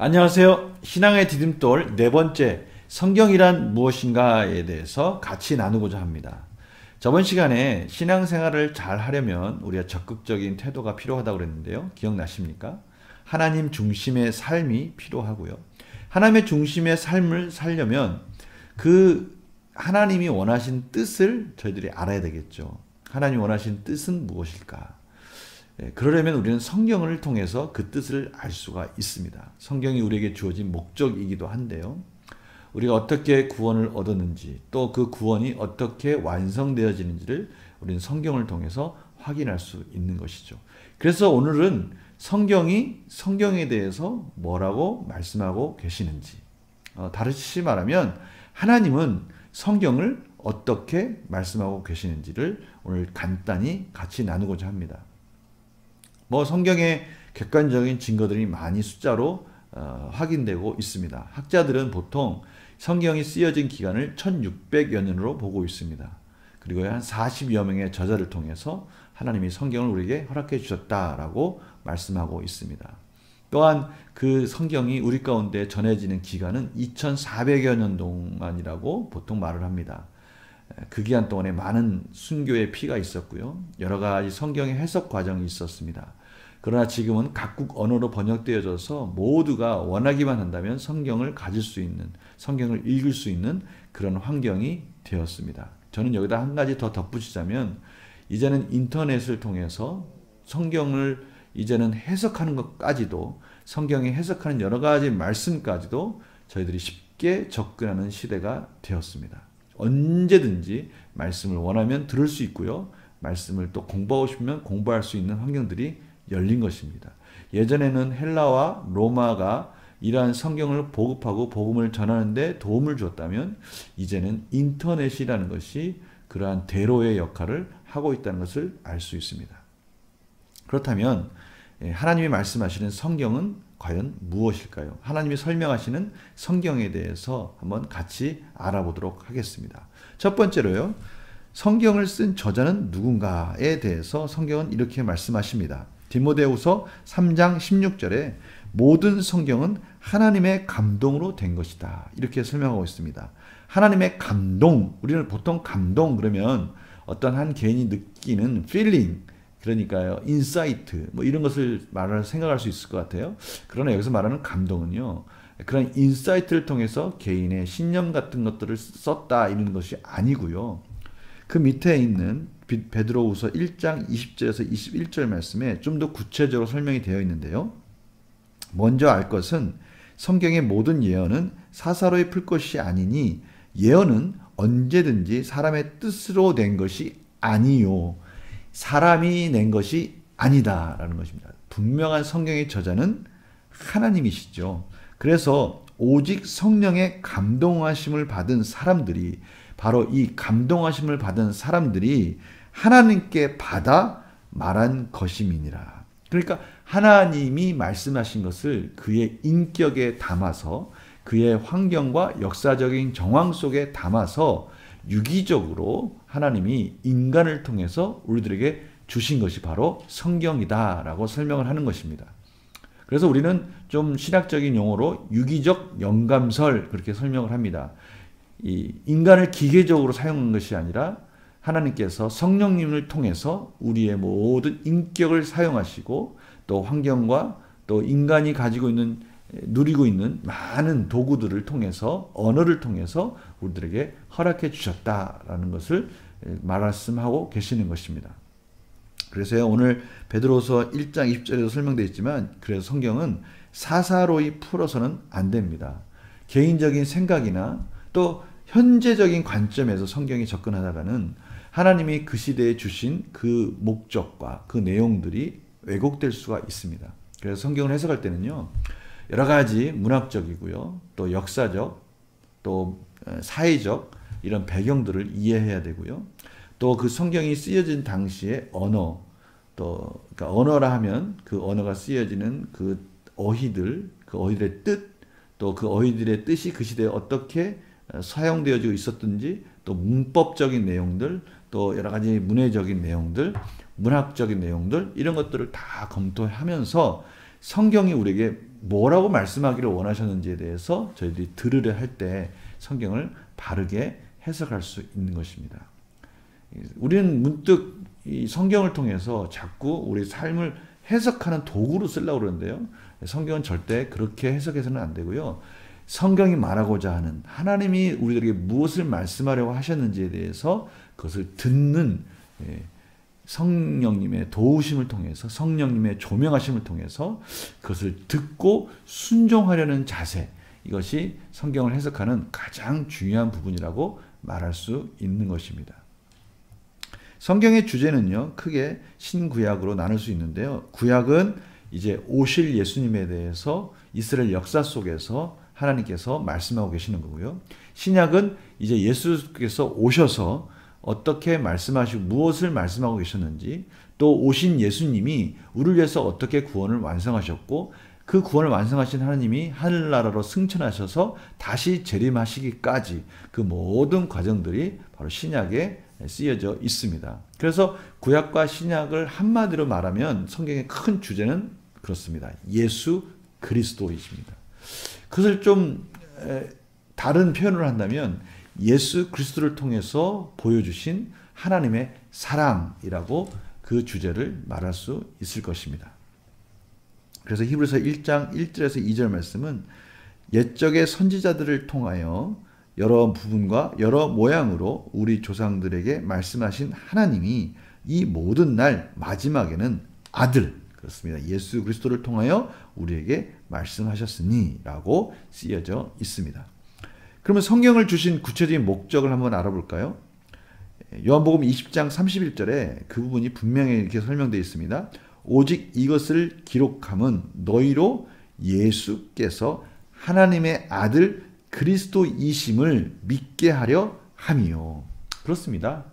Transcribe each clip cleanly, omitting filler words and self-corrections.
안녕하세요. 신앙의 디딤돌 네 번째, 성경이란 무엇인가에 대해서 같이 나누고자 합니다. 저번 시간에 신앙생활을 잘 하려면 우리가 적극적인 태도가 필요하다고 그랬는데요. 기억나십니까? 하나님 중심의 삶이 필요하고요. 하나님의 중심의 삶을 살려면 그 하나님이 원하신 뜻을 저희들이 알아야 되겠죠. 하나님이 원하신 뜻은 무엇일까? 그러려면 우리는 성경을 통해서 그 뜻을 알 수가 있습니다. 성경이 우리에게 주어진 목적이기도 한데요. 우리가 어떻게 구원을 얻었는지, 또 그 구원이 어떻게 완성되어지는지를 우리는 성경을 통해서 확인할 수 있는 것이죠. 그래서 오늘은 성경이 성경에 대해서 뭐라고 말씀하고 계시는지, 다시 말하면 하나님은 성경을 어떻게 말씀하고 계시는지를 오늘 간단히 같이 나누고자 합니다. 성경에 객관적인 증거들이 많이 숫자로 확인되고 있습니다. 학자들은 보통 성경이 쓰여진 기간을 1600여 년으로 보고 있습니다. 그리고 한 40여 명의 저자를 통해서 하나님이 성경을 우리에게 허락해 주셨다라고 말씀하고 있습니다. 또한 그 성경이 우리 가운데 전해지는 기간은 2400여 년 동안이라고 보통 말을 합니다. 그 기간 동안에 많은 순교의 피가 있었고요. 여러 가지 성경의 해석 과정이 있었습니다. 그러나 지금은 각국 언어로 번역되어져서 모두가 원하기만 한다면 성경을 가질 수 있는, 성경을 읽을 수 있는 그런 환경이 되었습니다. 저는 여기다 한 가지 더 덧붙이자면, 이제는 인터넷을 통해서 성경을 이제는 해석하는 것까지도, 성경에 해석하는 여러 가지 말씀까지도 저희들이 쉽게 접근하는 시대가 되었습니다. 언제든지 말씀을 원하면 들을 수 있고요. 말씀을 또 공부하고 싶으면 공부할 수 있는 환경들이 열린 것입니다. 예전에는 헬라와 로마가 이러한 성경을 보급하고 복음을 전하는 데 도움을 주었다면, 이제는 인터넷이라는 것이 그러한 대로의 역할을 하고 있다는 것을 알 수 있습니다. 그렇다면 하나님이 말씀하시는 성경은 과연 무엇일까요? 하나님이 설명하시는 성경에 대해서 한번 같이 알아보도록 하겠습니다. 첫 번째로요, 성경을 쓴 저자는 누군가에 대해서 성경은 이렇게 말씀하십니다. 디모데후서 3장 16절에 모든 성경은 하나님의 감동으로 된 것이다, 이렇게 설명하고 있습니다. 하나님의 감동, 우리는 보통 감동 그러면 어떤 한 개인이 느끼는 feeling, 그러니까요, 인사이트, 이런 것을 생각할 수 있을 것 같아요. 그러나 여기서 말하는 감동은요, 그런 인사이트를 통해서 개인의 신념 같은 것들을 썼다, 이런 것이 아니고요. 그 밑에 있는 베드로후서 1장 20절에서 21절 말씀에 좀 더 구체적으로 설명이 되어 있는데요. 먼저 알 것은 성경의 모든 예언은 사사로이 풀 것이 아니니 예언은 언제든지 사람의 뜻으로 낸 것이 아니요, 사람이 낸 것이 아니다라는 것입니다. 분명한 성경의 저자는 하나님이시죠. 그래서 오직 성령의 감동하심을 받은 사람들이, 바로 이 감동하심을 받은 사람들이 하나님께 받아 말한 것임이니라. 그러니까 하나님이 말씀하신 것을 그의 인격에 담아서, 그의 환경과 역사적인 정황 속에 담아서 유기적으로 하나님이 인간을 통해서 우리들에게 주신 것이 바로 성경이다라고 설명을 하는 것입니다. 그래서 우리는 좀 신학적인 용어로 유기적 영감설, 그렇게 설명을 합니다. 이 인간을 기계적으로 사용한 것이 아니라 하나님께서 성령님을 통해서 우리의 모든 인격을 사용하시고, 또 환경과 또 인간이 가지고 있는, 누리고 있는 많은 도구들을 통해서, 언어를 통해서 우리들에게 허락해 주셨다라는 것을 말씀하고 계시는 것입니다. 그래서요, 오늘 베드로서 1장 20절에도 설명되어 있지만, 그래서 성경은 사사로이 풀어서는 안 됩니다. 개인적인 생각이나 또 현재적인 관점에서 성경에 접근하다가는 하나님이 그 시대에 주신 그 목적과 그 내용들이 왜곡될 수가 있습니다. 그래서 성경을 해석할 때는요, 여러 가지 문학적이고요, 또 역사적, 또 사회적 이런 배경들을 이해해야 되고요. 또 그 성경이 쓰여진 당시의 언어, 또 그러니까 언어라 하면 그 언어가 쓰여지는 그 어휘들, 그 어휘들의 뜻, 또 그 어휘들의 뜻이 그 시대에 어떻게 사용되어지고 있었든지, 또 문법적인 내용들, 또 여러 가지 문해적인 내용들, 문학적인 내용들, 이런 것들을 다 검토하면서 성경이 우리에게 뭐라고 말씀하기를 원하셨는지에 대해서 저희들이 들으려 할 때 성경을 바르게 해석할 수 있는 것입니다. 우리는 문득 이 성경을 통해서 자꾸 우리 삶을 해석하는 도구로 쓰려고 그러는데요. 성경은 절대 그렇게 해석해서는 안 되고요. 성경이 말하고자 하는, 하나님이 우리들에게 무엇을 말씀하려고 하셨는지에 대해서 그것을 듣는 성령님의 도우심을 통해서, 성령님의 조명하심을 통해서 그것을 듣고 순종하려는 자세, 이것이 성경을 해석하는 가장 중요한 부분이라고 말할 수 있는 것입니다. 성경의 주제는요, 크게 신구약으로 나눌 수 있는데요. 구약은 이제 오실 예수님에 대해서 이스라엘 역사 속에서 하나님께서 말씀하고 계시는 거고요. 신약은 이제 예수께서 오셔서 어떻게 말씀하시고 무엇을 말씀하고 계셨는지, 또 오신 예수님이 우리를 위해서 어떻게 구원을 완성하셨고, 그 구원을 완성하신 하나님이 하늘나라로 승천하셔서 다시 재림하시기까지 그 모든 과정들이 바로 신약에 쓰여져 있습니다. 그래서 구약과 신약을 한마디로 말하면 성경의 큰 주제는 그렇습니다. 예수 그리스도이십니다. 그것을 좀 다른 표현을 한다면 예수 그리스도를 통해서 보여주신 하나님의 사랑이라고 그 주제를 말할 수 있을 것입니다. 그래서 히브리서 1장 1절에서 2절 말씀은 옛적의 선지자들을 통하여 여러 부분과 여러 모양으로 우리 조상들에게 말씀하신 하나님이 이 모든 날 마지막에는 아들, 그렇습니다. 예수 그리스도를 통하여 우리에게 말씀하셨으니 라고 쓰여져 있습니다. 그러면 성경을 주신 구체적인 목적을 한번 알아볼까요? 요한복음 20장 31절에 그 부분이 분명히 이렇게 설명되어 있습니다. 오직 이것을 기록함은 너희로 예수께서 하나님의 아들 그리스도이심을 믿게 하려 함이요. 그렇습니다.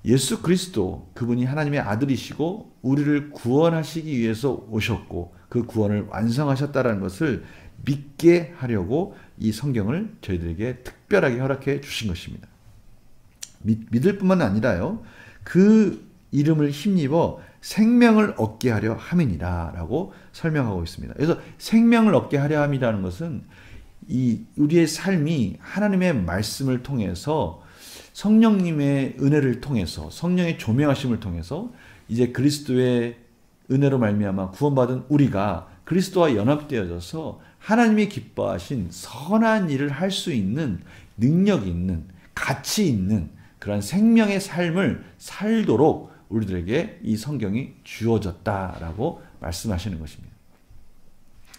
예수 그리스도, 그분이 하나님의 아들이시고 우리를 구원하시기 위해서 오셨고 그 구원을 완성하셨다는 것을 믿게 하려고 이 성경을 저희들에게 특별하게 허락해 주신 것입니다. 믿을 뿐만 아니라요, 그 이름을 힘입어 생명을 얻게 하려 함이니라 라고 설명하고 있습니다. 그래서 생명을 얻게 하려 함이라는 것은 우리의 삶이 하나님의 말씀을 통해서, 성령님의 은혜를 통해서, 성령의 조명하심을 통해서 이제 그리스도의 은혜로 말미암아 구원받은 우리가 그리스도와 연합되어져서 하나님이 기뻐하신 선한 일을 할 수 있는 능력이 있는, 가치 있는 그런 생명의 삶을 살도록 우리들에게 이 성경이 주어졌다라고 말씀하시는 것입니다.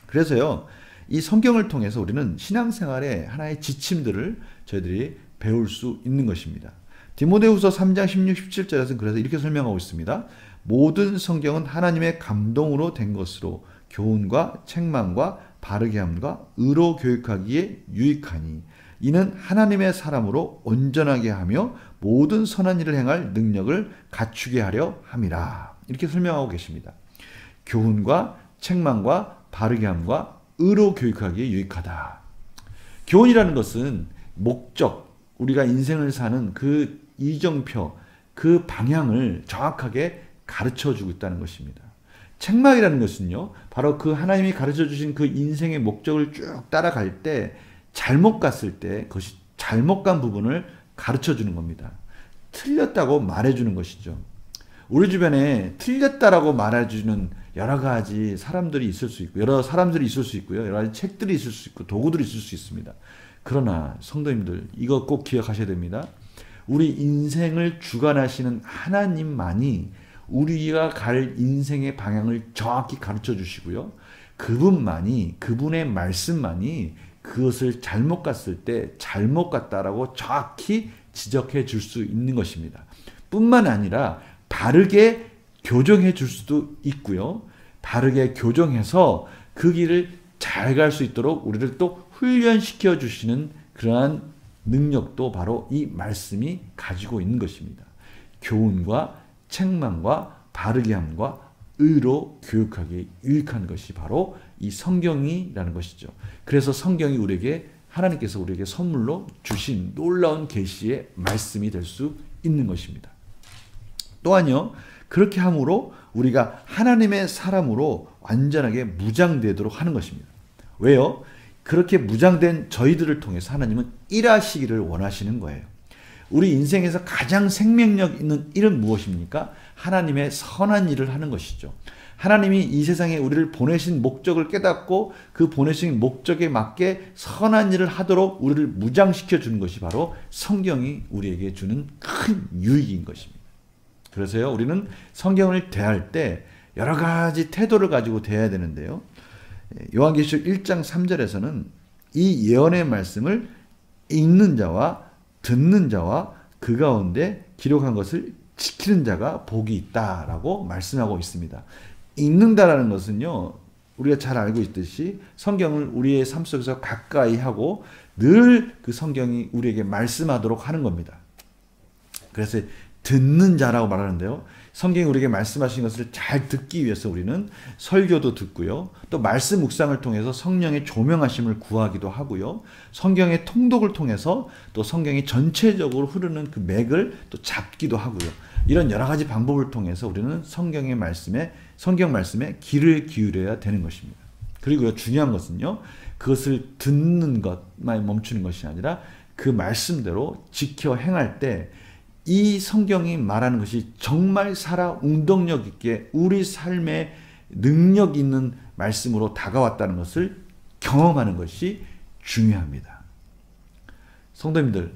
그래서요, 이 성경을 통해서 우리는 신앙생활의 하나의 지침들을 저희들이 배울 수 있는 것입니다. 디모데후서 3장 16, 17절에서는 그래서 이렇게 설명하고 있습니다. 모든 성경은 하나님의 감동으로 된 것으로 교훈과 책망과 바르게 함과 의로 교육하기에 유익하니 이는 하나님의 사람으로 온전하게 하며 모든 선한 일을 행할 능력을 갖추게 하려 함이라. 이렇게 설명하고 계십니다. 교훈과 책망과 바르게 함과 의로 교육하기에 유익하다. 교훈이라는 것은 목적, 우리가 인생을 사는 그 이정표, 그 방향을 정확하게 가르쳐주고 있다는 것입니다. 책망이라는 것은요, 바로 그 하나님이 가르쳐주신 그 인생의 목적을 쭉 따라갈 때 잘못 갔을 때 그것이 잘못 간 부분을 가르쳐주는 겁니다. 틀렸다고 말해주는 것이죠. 우리 주변에 틀렸다라고 말해주는 여러 가지 사람들이 있을 수 있고, 여러 사람들이 있을 수 있고요, 여러 가지 책들이 있을 수 있고, 도구들이 있을 수 있습니다. 그러나 성도님들, 이거 꼭 기억하셔야 됩니다. 우리 인생을 주관하시는 하나님만이 우리가 갈 인생의 방향을 정확히 가르쳐 주시고요, 그분만이, 그분의 말씀만이 그것을 잘못 갔을 때 잘못 갔다라고 정확히 지적해 줄 수 있는 것입니다. 뿐만 아니라 바르게 교정해 줄 수도 있고요, 바르게 교정해서 그 길을 잘 갈 수 있도록 우리를 또 훈련시켜 주시는 그러한 능력도 바로 이 말씀이 가지고 있는 것입니다. 교훈과 책망과 바르게 함과 의로 교육하기에 유익한 것이 바로 이 성경이라는 것이죠. 그래서 성경이 우리에게, 하나님께서 우리에게 선물로 주신 놀라운 계시의 말씀이 될 수 있는 것입니다. 또한요, 그렇게 함으로 우리가 하나님의 사람으로 완전하게 무장되도록 하는 것입니다. 왜요? 그렇게 무장된 저희들을 통해서 하나님은 일하시기를 원하시는 거예요. 우리 인생에서 가장 생명력 있는 일은 무엇입니까? 하나님의 선한 일을 하는 것이죠. 하나님이 이 세상에 우리를 보내신 목적을 깨닫고 그 보내신 목적에 맞게 선한 일을 하도록 우리를 무장시켜 주는 것이 바로 성경이 우리에게 주는 큰 유익인 것입니다. 그래서요, 우리는 성경을 대할 때 여러 가지 태도를 가지고 대해야 되는데요. 요한계시록 1장 3절에서는 이 예언의 말씀을 읽는 자와 듣는 자와 그 가운데 기록한 것을 지키는 자가 복이 있다라고 말씀하고 있습니다. 읽는다라는 것은요, 우리가 잘 알고 있듯이 성경을 우리의 삶 속에서 가까이 하고 늘 그 성경이 우리에게 말씀하도록 하는 겁니다. 그래서 듣는 자라고 말하는데요. 성경이 우리에게 말씀하신 것을 잘 듣기 위해서 우리는 설교도 듣고요. 또 말씀 묵상을 통해서 성령의 조명하심을 구하기도 하고요. 성경의 통독을 통해서 또 성경이 전체적으로 흐르는 그 맥을 또 잡기도 하고요. 이런 여러 가지 방법을 통해서 우리는 성경 말씀에 귀를 기울여야 되는 것입니다. 그리고요, 중요한 것은요, 그것을 듣는 것만 멈추는 것이 아니라 그 말씀대로 지켜 행할 때 이 성경이 말하는 것이 정말 살아 운동력 있게 우리 삶에 능력 있는 말씀으로 다가왔다는 것을 경험하는 것이 중요합니다. 성도님들,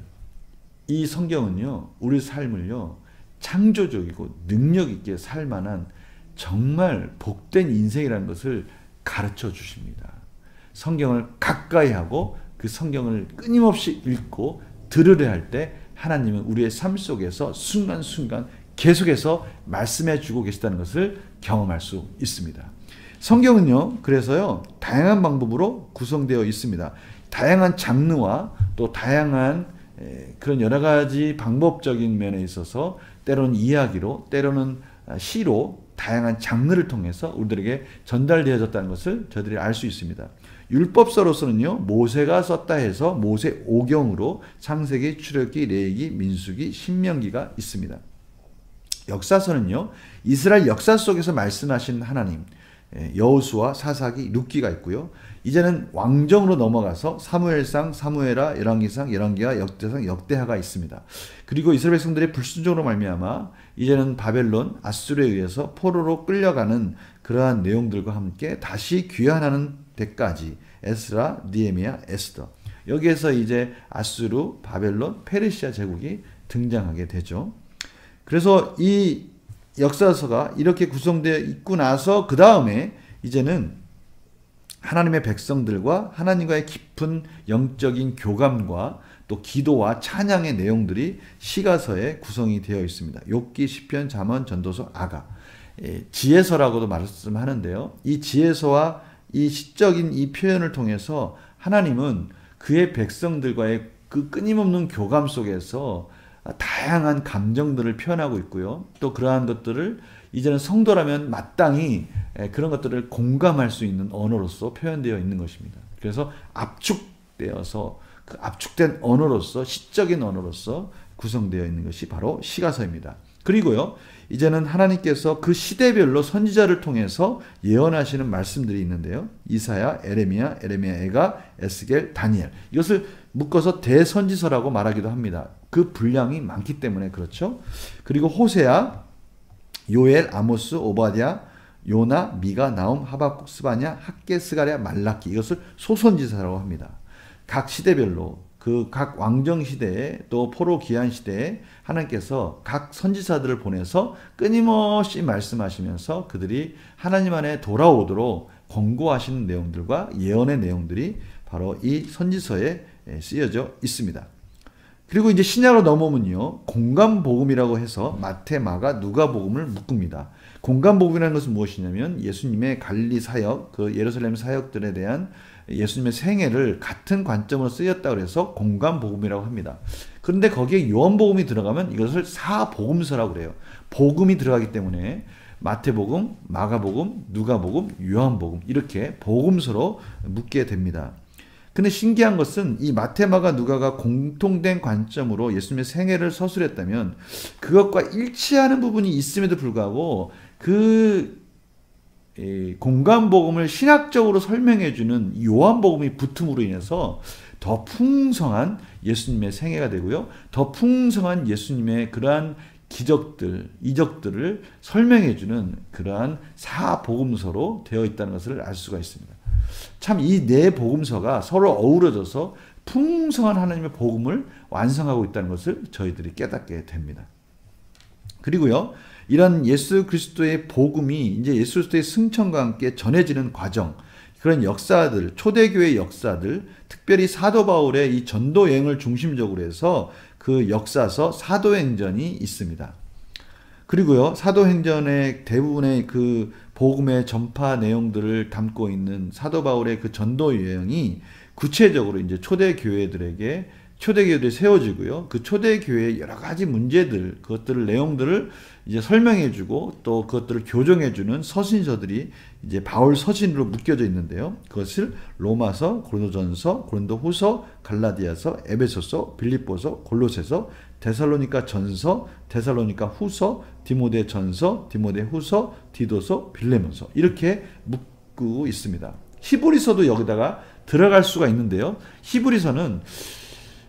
이 성경은요, 우리 삶을요, 창조적이고 능력 있게 살 만한 정말 복된 인생이라는 것을 가르쳐 주십니다. 성경을 가까이 하고 그 성경을 끊임없이 읽고 들으려 할 때 하나님은 우리의 삶 속에서 순간순간 계속해서 말씀해 주고 계시다는 것을 경험할 수 있습니다. 성경은요, 그래서요, 다양한 방법으로 구성되어 있습니다. 다양한 장르와 또 다양한 그런 여러 가지 방법적인 면에 있어서 때로는 이야기로, 때로는 시로 다양한 장르를 통해서 우리들에게 전달되어졌다는 것을 저희들이 알 수 있습니다. 율법서로서는요, 모세가 썼다 해서 모세 오경으로 창세기, 출애굽기, 레위기, 민수기, 신명기가 있습니다. 역사서는요, 이스라엘 역사 속에서 말씀하신 하나님, 여호수아, 사사기, 룻기가 있고요. 이제는 왕정으로 넘어가서 사무엘상, 사무엘하, 열왕기상, 열왕기하, 역대상, 역대하가 있습니다. 그리고 이스라엘 백성들의 불순종으로 말미암아 이제는 바벨론, 아수르에 의해서 포로로 끌려가는 그러한 내용들과 함께 다시 귀환하는 때까지 에스라, 느헤미야, 에스더, 여기에서 이제 아수르, 바벨론, 페르시아 제국이 등장하게 되죠. 그래서 이 역사서가 이렇게 구성되어 있고 나서 그 다음에 이제는 하나님의 백성들과 하나님과의 깊은 영적인 교감과 또 기도와 찬양의 내용들이 시가서에 구성이 되어 있습니다. 욥기, 시편, 잠언, 전도서, 아가, 지혜서라고도 말씀하는데요. 이 지혜서와 이 시적인 이 표현을 통해서 하나님은 그의 백성들과의 그 끊임없는 교감 속에서 다양한 감정들을 표현하고 있고요. 또 그러한 것들을 이제는 성도라면 마땅히 그런 것들을 공감할 수 있는 언어로서 표현되어 있는 것입니다. 그래서 압축되어서 그 압축된 언어로서, 시적인 언어로서 구성되어 있는 것이 바로 시가서입니다. 그리고요, 이제는 하나님께서 그 시대별로 선지자를 통해서 예언하시는 말씀들이 있는데요. 이사야, 에레미야, 에가, 에스겔, 다니엘. 이것을 묶어서 대선지서라고 말하기도 합니다. 그 분량이 많기 때문에 그렇죠. 그리고 호세아, 요엘, 아모스, 오바댜, 요나, 미가, 나움, 하박국, 스바냐, 학개, 스가랴, 말라키, 이것을 소선지서라고 합니다. 각 시대별로 그 각 왕정 시대에 또 포로 귀환 시대에 하나님께서 각 선지자들을 보내서 끊임없이 말씀하시면서 그들이 하나님 안에 돌아오도록 권고하시는 내용들과 예언의 내용들이 바로 이 선지서에 쓰여져 있습니다. 그리고 이제 신약으로 넘어오면요, 공감복음이라고 해서 마태, 마가, 누가복음을 묶습니다. 공감복음이라는 것은 무엇이냐면 예수님의 갈릴리 사역, 그 예루살렘 사역들에 대한 예수님의 생애를 같은 관점으로 쓰였다고 해서 공감복음이라고 합니다. 그런데 거기에 요한복음이 들어가면 이것을 사복음서라고 그래요. 복음이 들어가기 때문에 마태복음, 마가복음, 누가복음, 요한복음 이렇게 복음서로 묶게 됩니다. 근데 신기한 것은 이 마태, 마가, 누가가 공통된 관점으로 예수님의 생애를 서술했다면 그것과 일치하는 부분이 있음에도 불구하고 그 공간복음을 신학적으로 설명해주는 요한복음이 붙음으로 인해서 더 풍성한 예수님의 생애가 되고요. 더 풍성한 예수님의 그러한 기적들, 이적들을 설명해주는 그러한 사복음서로 되어 있다는 것을 알 수가 있습니다. 참 이 네 복음서가 서로 어우러져서 풍성한 하나님의 복음을 완성하고 있다는 것을 저희들이 깨닫게 됩니다. 그리고요, 이런 예수 그리스도의 복음이 이제 예수 그리스도의 승천과 함께 전해지는 과정, 그런 역사들, 초대교회 역사들, 특별히 사도 바울의 이 전도 여행을 중심적으로 해서 그 역사서 사도행전이 있습니다. 그리고요, 사도행전의 대부분의 그 복음의 전파 내용들을 담고 있는 사도 바울의 그 전도 여행이 구체적으로 이제 초대교회들이 세워지고요. 그 초대교회의 여러 가지 문제들, 그것들을 내용들을 이제 설명해주고 또 그것들을 교정해주는 서신서들이 이제 바울 서신으로 묶여져 있는데요. 그것을 로마서, 고린도전서, 고린도후서, 갈라디아서, 에베소서, 빌립보서, 골로새서, 데살로니가 전서, 데살로니가 후서, 디모데 전서, 디모데 후서, 디도서, 빌레몬서 이렇게 묶고 있습니다. 히브리서도 여기다가 들어갈 수가 있는데요. 히브리서는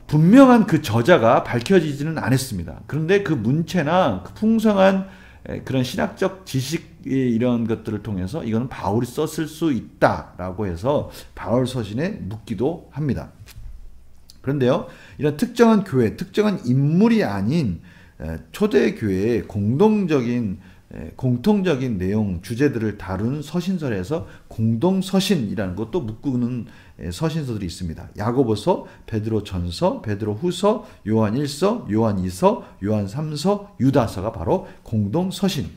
분명한 그 저자가 밝혀지지는 않았습니다. 그런데 그 문체나 그 풍성한 그런 신학적 지식 이런 것들을 통해서 이거는 바울이 썼을 수 있다라고 해서 바울 서신에 묻기도 합니다. 그런데요, 이런 특정한 교회, 특정한 인물이 아닌 초대교회의 공통적인 내용, 주제들을 다룬 서신설에서 공동서신이라는 것도 묶는 서신서들이 있습니다. 야고보서, 베드로전서, 베드로후서, 요한 1서, 요한 2서, 요한 3서, 유다서가 바로 공동서신.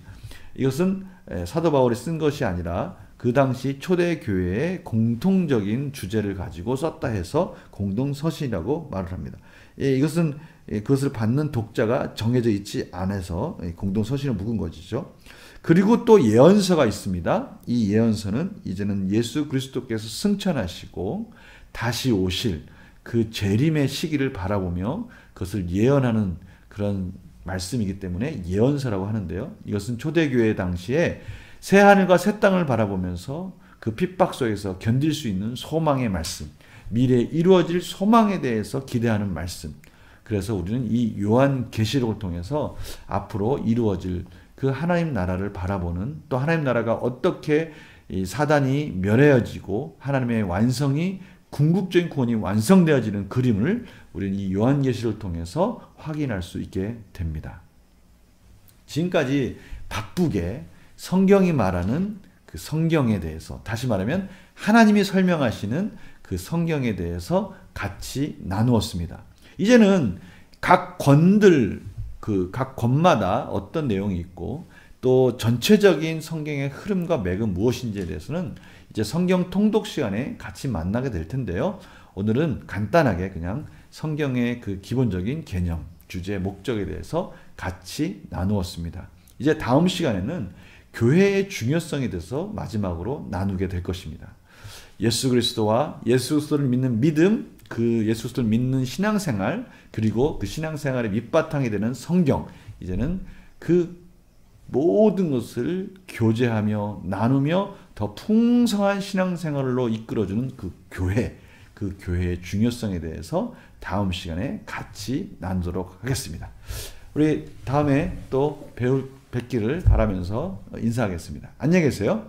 이것은 사도 바울이 쓴 것이 아니라 그 당시 초대교회의 공통적인 주제를 가지고 썼다 해서 공동서신이라고 말을 합니다. 이것은 그것을 받는 독자가 정해져 있지 않아서 공동서신을 묵은 것이죠. 그리고 또 예언서가 있습니다. 이 예언서는 이제는 예수 그리스도께서 승천하시고 다시 오실 그 재림의 시기를 바라보며 그것을 예언하는 그런 말씀이기 때문에 예언서라고 하는데요. 이것은 초대교회 당시에 새 하늘과 새 땅을 바라보면서 그 핍박 속에서 견딜 수 있는 소망의 말씀, 미래에 이루어질 소망에 대해서 기대하는 말씀. 그래서 우리는 이 요한계시록을 통해서 앞으로 이루어질 그 하나님 나라를 바라보는, 또 하나님 나라가 어떻게 이 사단이 멸해지고 하나님의 완성이, 궁극적인 구원이 완성되어지는 그림을 우리는 이 요한계시록을 통해서 확인할 수 있게 됩니다. 지금까지 바쁘게 성경이 말하는 그 성경에 대해서, 다시 말하면 하나님이 설명하시는 그 성경에 대해서 같이 나누었습니다. 이제는 각 각 권마다 어떤 내용이 있고 또 전체적인 성경의 흐름과 맥은 무엇인지에 대해서는 이제 성경 통독 시간에 같이 만나게 될 텐데요. 오늘은 간단하게 그냥 성경의 그 기본적인 개념, 주제, 목적에 대해서 같이 나누었습니다. 이제 다음 시간에는 교회의 중요성에 대해서 마지막으로 나누게 될 것입니다. 예수 그리스도와 예수 그리스도를 믿는 믿음, 그 예수 그리스도를 믿는 신앙생활, 그리고 그 신앙생활의 밑바탕이 되는 성경, 이제는 그 모든 것을 교제하며 나누며 더 풍성한 신앙생활로 이끌어주는 그 교회의 중요성에 대해서 다음 시간에 같이 나누도록 하겠습니다. 우리 다음에 또 뵙기를 바라면서 인사하겠습니다. 안녕히 계세요.